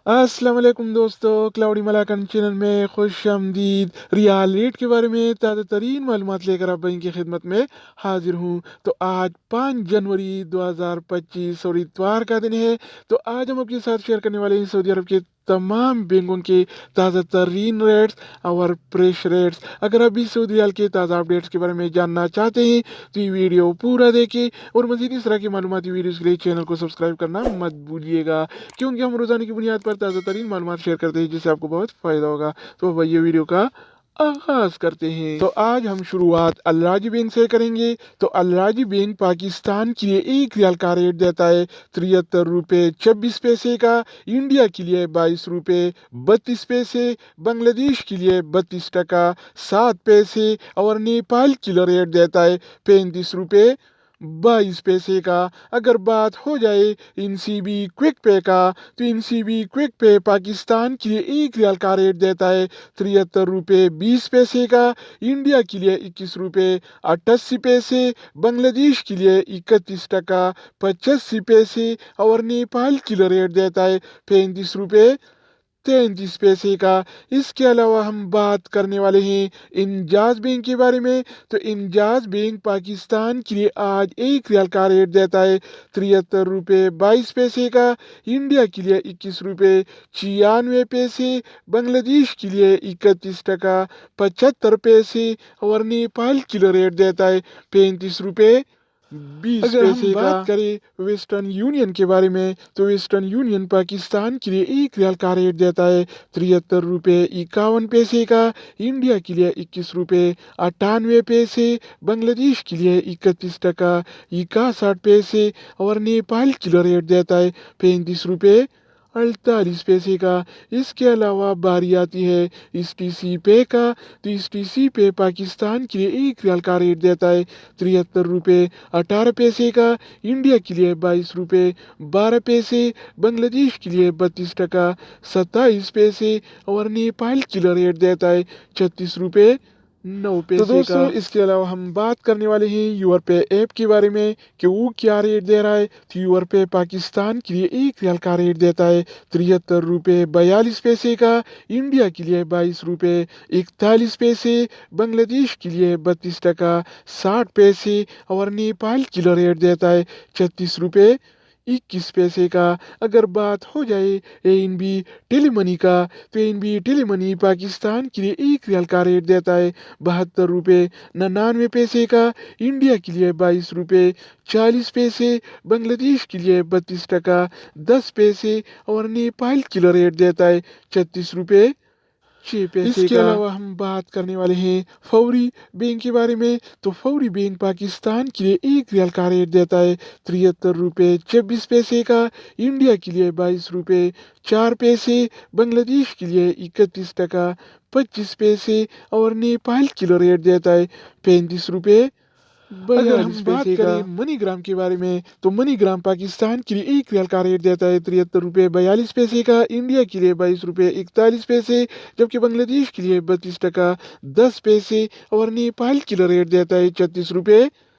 अस्सलाम वालेकुम दोस्तों, क्लाउडी मलाकन चैनल में खुश आमदीद। रियाल रेट के बारे में ताज़ा तरीन मालूमात लेकर आप भाई की खिदमत में हाजिर हूँ। तो आज 5 जनवरी 2025 और इतवार का दिन है। तो आज हम आपके साथ शेयर करने वाले हैं सऊदी अरब के तमाम बैंकों के ताज़ा तरीन रेट्स और प्रेश रेट्स। अगर आप भी सऊदी रियाल के ताज़ा अपडेट्स के बारे में जानना चाहते हैं तो ये वीडियो पूरा देखें और मज़ीद इस तरह की मालूमाती वीडियोज़ के लिए चैनल को सब्सक्राइब करना मत भूलिएगा, क्योंकि हम रोजाना की बुनियाद पर ताज़ा तरीन मालूमात शेयर करते हैं जिससे आपको बहुत फ़ायदा होगा। तो वही ये वीडियो का आगाज करते हैं। तो आज हम शुरुआत अल राजी बैंक से करेंगे। तो अल राजी बैंक पाकिस्तान के लिए 1 रियाल का रेट देता है 73 रुपये 26 पैसे का, इंडिया के लिए 22 रुपये 32 पैसे, बांग्लादेश के लिए 32 टका 7 पैसे और नेपाल के लिए रेट देता है 35 रुपये 22 पैसे का। अगर बात हो जाए इनसीबी क्विक पे का, तो इनसीबी क्विक पे पाकिस्तान के लिए 1 रियाल का रेट देता है 73 रुपये 20 पैसे का, इंडिया के लिए 21 रुपये 88 पैसे, बांग्लादेश के लिए 31 टका 85 पैसे और नेपाल के लिए रेट देता है 35 रुपये 33 पैसे का। इसके अलावा हम बात करने वाले हैं इंजाज बैंक के बारे में। तो इंजाज बैंक पाकिस्तान के लिए आज 1 रियाल का रेट देता है 73 रुपये 22 पैसे का, इंडिया के लिए 21 रुपये 96 पैसे, बांग्लादेश के लिए 31 टका 75 पैसे और नेपाल के लिए रेट देता है 35 रुपये 20 अगर हम पैसे का। बात करें वेस्टर्न यूनियन के बारे में, तो वेस्टर्न यूनियन पाकिस्तान के लिए 1 रियाल का रेट देता है 73 रुपये 51 पैसे का, इंडिया के लिए 21 रुपये 98 पैसे, बांग्लादेश के लिए 31 टका 61 पैसे और नेपाल के लिए रेट देता है 35 रुपये 48 पैसे का। इसके अलावा बारी आती है इस टी सी पे का। तो इस टी सी पे पाकिस्तान के लिए 1 रियाल का रेट देता है 73 रुपये 18 पैसे का, इंडिया के लिए 22 रुपये 12 पैसे, बांग्लादेश के लिए 32 टका 27 पैसे और नेपाल के लिए रेट देता है 36 रुपये 9 पैसे तो दोस्तों का। इसके अलावा हम बात करने वाले हैं यूर पे ऐप के बारे में कि वो क्या रेट दे रहा है। तो यूर पे पाकिस्तान के लिए 1 रियाल का रेट देता है 73 रुपये 42 पैसे का, इंडिया के लिए 22 रुपये 41 पैसे, बांग्लादेश के लिए 32 टका 60 पैसे और नेपाल के लिए रेट देता है 36 रुपये 21 पैसे का। अगर बात हो जाए एनबी टेलीमनी का, तो एनबी टेलीमनी पाकिस्तान के लिए 1 रियाल का रेट देता है 72 रुपये 99 पैसे का, इंडिया के लिए 22 रुपये 40 पैसे, बांग्लादेश के लिए 32 टका 10 पैसे और नेपाल के लिए रेट देता है 36 रुपये 6 पैसे इसके का। अलावा हम बात करने वाले हैं फौरी बैंक के बारे में। तो फौरी बैंक पाकिस्तान के लिए 1 रियाल का रेट देता है 73 रुपये 26 पैसे का, इंडिया के लिए 22 रुपये 4 पैसे, बांग्लादेश के लिए 31 टका 25 पैसे और नेपाल के लिए रेट देता है 35 रुपये अगर हम 42 बात पैसे का। करें मनीग्राम के बारे में, तो मनीग्राम पाकिस्तान के लिए 1 रियाल का रेट देता है 73 रुपये 42 पैसे का, इंडिया के लिए 22 रुपये 41 पैसे, जबकि बांग्लादेश के लिए 32 टका 10 पैसे और नेपाल के लिए रेट देता है 36 रुपये